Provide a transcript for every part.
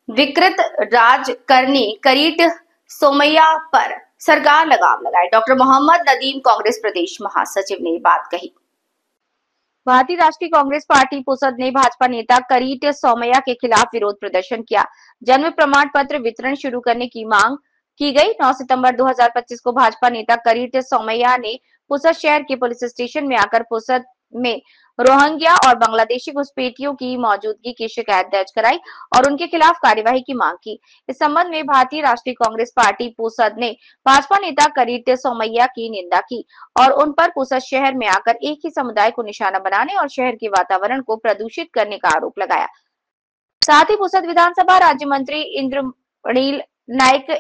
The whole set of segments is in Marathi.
विकृत राजकारणी करीट सोमैया पर सरकार लगाम लगाए। डॉक्टर मोहम्मद नदीम कांग्रेस प्रदेश महासचिव ने बात कही। भारतीय राष्ट्रीय कांग्रेस पार्टी पुसद ने भाजपा नेता करीट सोमैया के खिलाफ विरोध प्रदर्शन किया। जन्म प्रमाण पत्र वितरण शुरू करने की मांग की गई। 9 सितंबर 2025 को भाजपा नेता करीट सोमैया ने पुसद शहर के पुलिस स्टेशन में आकर पुसद में रोहिंग्या और बांग्लादेशी घुसपैठियों की मौजूदगी की शिकायत दर्ज कराई और उनके खिलाफ कार्यवाही की मांग की। इस संबंध में भारतीय राष्ट्रीय कांग्रेस पार्टी पुसद ने भाजपा नेता करीट सोमैया की निंदा की और उन पर पुसद शहर में आकर एक ही समुदाय को निशाना बनाने और शहर के वातावरण को प्रदूषित करने का आरोप लगाया। साथ ही पुसद विधानसभा राज्य मंत्री इंद्रनील नायक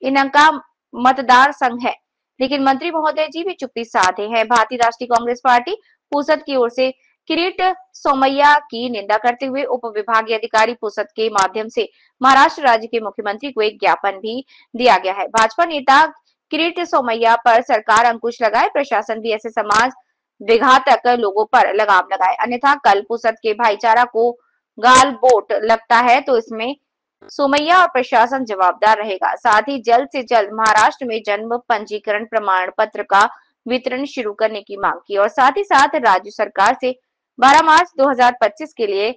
इनका मतदार संघ है, लेकिन मंत्री महोदय जी भी चुप्पी साधे हैं। भारतीय राष्ट्रीय कांग्रेस पार्टी पुसद की ओर से किरीट सोमैया की निंदा करते हुए उप विभागीय अधिकारी पुसद के माध्यम से महाराष्ट्र राज्य के मुख्यमंत्री को एक ज्ञापन भी दिया गया है। भाजपा नेता किरीट सोमैया पर सरकार अंकुश लगाए, प्रशासन भी ऐसे समाज विघातक लोगों पर लगाम लगाए, अन्यथा कल पुसद के भाईचारा को गाल बोट लगता है तो इसमें सोमैया और प्रशासन जवाबदार रहेगा। साथ ही जल्द से जल्द महाराष्ट्र में जन्म पंजीकरण प्रमाण पत्र का वितरण शुरू करने की मांग की और साथ ही साथ राज्य सरकार से 12 मार्च 2025 के लिए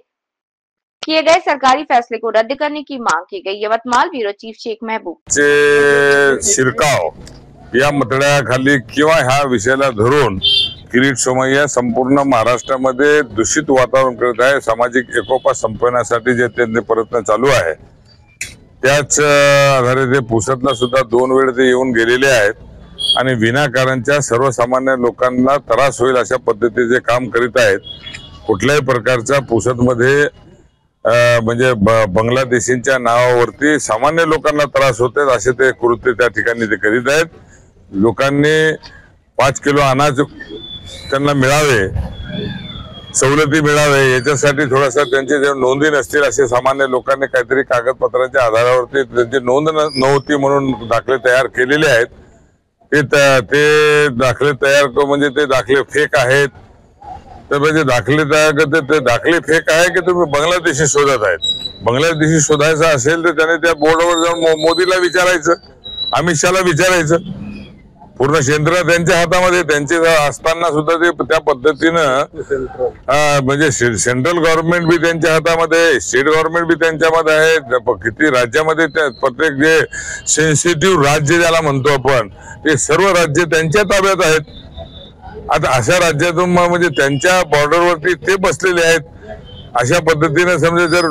किए गए सरकारी फैसले को रद्द करने की मांग की गई। यवतमाळ ब्युरो चीफ शेख महबूब शिरकाव या मतदाराखाली किंवा ह्या विषयाला धरून किरीट सोमैया संपूर्ण महाराष्ट्रामध्ये दूषित वातावरण करत आहे। सामाजिक एकोपा संपवण्यासाठी जे त्यांचे प्रयत्न चालू आहे त्याच आधारे ते पुसदला सुद्धा 2 वेळ ते येऊन गेलेले आहेत आणि विनाकारणच्या सर्वसामान्य लोकांना त्रास होईल अशा पद्धतीचे काम करीत आहेत। कुठल्याही प्रकारचा पुसदमध्ये म्हणजे बांगलादेशींच्या नावावरती सामान्य लोकांना त्रास होते असे ते कृत्य त्या ठिकाणी ते करीत आहेत। लोकांनी 5 किलो अनाज त्यांना मिळावे, सवलती मिळावे याच्यासाठी थोडासा त्यांचे जे नोंदी नसतील असे सामान्य लोकांनी काहीतरी कागदपत्रांच्या आधारावरती त्यांची नोंद नव्हती म्हणून दाखले तयार केलेले आहेत। ते दाखले तयार म्हणजे ते दाखले फेक आहेत। तर म्हणजे दाखले तयार करते ते दाखले फेक आहे की तुम्ही बांगलादेशी शोधत आहेत। बांगलादेशी शोधायचं असेल तर त्याने त्या बोर्डवर जाऊन मोदीला विचारायचं, अमित शहाला विचारायचं। पूर्ण केंद्र त्यांच्या हातामध्ये त्यांचे असताना सुद्धा ते त्या पद्धतीनं म्हणजे सेंट्रल गव्हर्नमेंट भी त्यांच्या हातामध्ये, स्टेट गव्हर्नमेंट भी त्यांच्यामध्ये आहे। किती राज्यामध्ये प्रत्येक जे सेन्सिटिव्ह राज्य ज्याला म्हणतो आपण ते सर्व राज्य त्यांच्या ताब्यात आहेत। आता अशा राज्यातून म्हणजे त्यांच्या बॉर्डरवरती ते बसलेले आहेत। अशा पद्धतीने समजा जर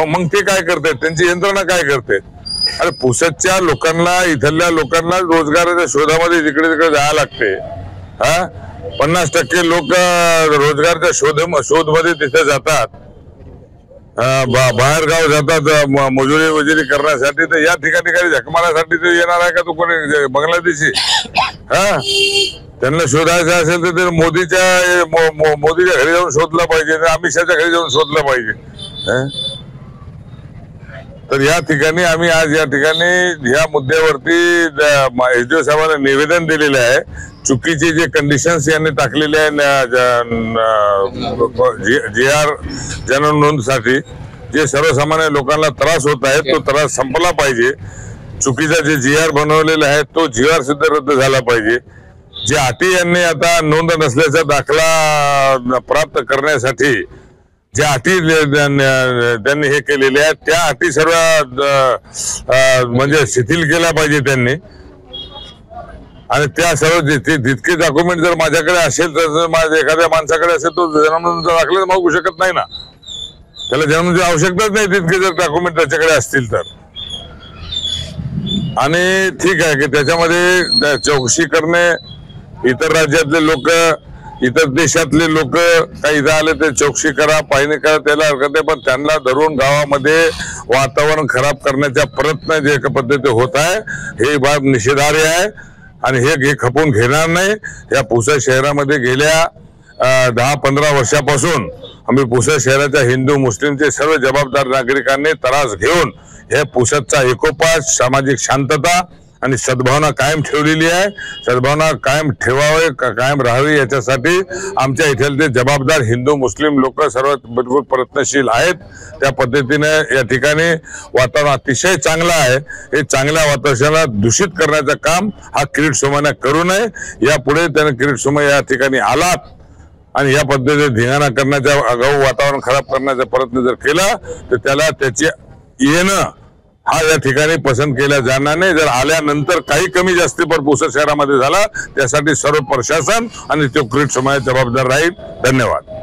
मग ते काय करतात, त्यांची यंत्रणा काय करते? अरे पुसदच्या लोकांना, इथल्या लोकांना रोजगाराच्या शोधामध्ये जिकडे तिकडे जायला लागते। 50% लोक रोजगाराच्या शोध मध्ये तिथे जातात, बाहेर गाव जातात मजुरी करण्यासाठी। तर या ठिकाणी काही झकमारासाठी ते येणार आहे का तो कोणी बांगलादेशी? त्यांना शोधायचं असेल तर ते मोदीच्या घरी जाऊन शोधलं पाहिजे, अमित शहाच्या घरी जाऊन शोधलं पाहिजे। तर या ठिकाणी आम्ही आज या ठिकाणी या मुद्द्यावरती एसडीओ साहेबांना निवेदन दिलेले आहे। चुकीचे जे कंडिशन्स यांनी टाकलेले आहे जीआर जनन नोंदसाठी जे सर्वसामान्य लोकांना त्रास होत आहे तो त्रास संपला पाहिजे। चुकीचा जे जीआर बनवलेला आहे तो जीआर सुद्धा रद्द झाला पाहिजे। जे अटी यांनी आता नोंद नसल्याचा दाखला प्राप्त करण्यासाठी ज्या अटी त्यांनी हे केलेले आहेत त्या अटी सर्व म्हणजे शिथिल केल्या पाहिजे त्यांनी। आणि त्या सर्व जितके डॉक्युमेंट जर माझ्याकडे असेल तर माझ्या एखाद्या माणसाकडे असेल तो जन्मनोंदणीचा दाखला मागू शकत नाही ना, त्याला जन्मनोंदणीची आवश्यकताच नाही तितके जर डॉक्युमेंट त्याच्याकडे असतील तर। आणि ठीक आहे की त्याच्यामध्ये चौकशी करणे, इतर राज्यातले लोक, इतर देशातले लोक काही इथं आले ते चौकशी करा, पाहणी करा, त्याला हरकत आहे। पण त्यांना धरून गावामध्ये वातावरण खराब करण्याचा प्रयत्न जे पद्धती होत आहे हे बाब निषेधार्ह आहे आणि हे खपून घेणार नाही। या पुसद शहरामध्ये गेल्या 10-15 वर्षापासून आम्ही पुसद शहराच्या हिंदू मुस्लिमचे सर्व जबाबदार नागरिकांनी त्रास घेऊन हे पुसदचा एकोपा, सामाजिक शांतता आणि सद्भावना कायम ठेवलेली आहे। सद्भावना कायम ठेवावे, कायम राहावी याच्यासाठी आमच्या इथले जबाबदार हिंदू मुस्लिम लोक सर्व भरपूर प्रयत्नशील आहेत। त्या पद्धतीने या ठिकाणी वातावरण अतिशय चांगलं आहे। हे चांगल्या वातावरणाला दूषित करण्याचं काम हा किरीट सोमय्या करू नये। यापुढे त्याने किरीट सोमय्या या ठिकाणी आलात आणि या पद्धतीने धिंगाणा करण्याचा, आगाऊ वातावरण खराब करण्याचा प्रयत्न जर केला तर त्याला त्याचे येणं हा या ठिकाणी पसंत केला जाणार नाही। जर आल्यानंतर काही कमी जास्ती पण पुसद शहरामध्ये झाला त्यासाठी सर्व प्रशासन आणि तो किरीट सोमय्या जबाबदार राहील। धन्यवाद।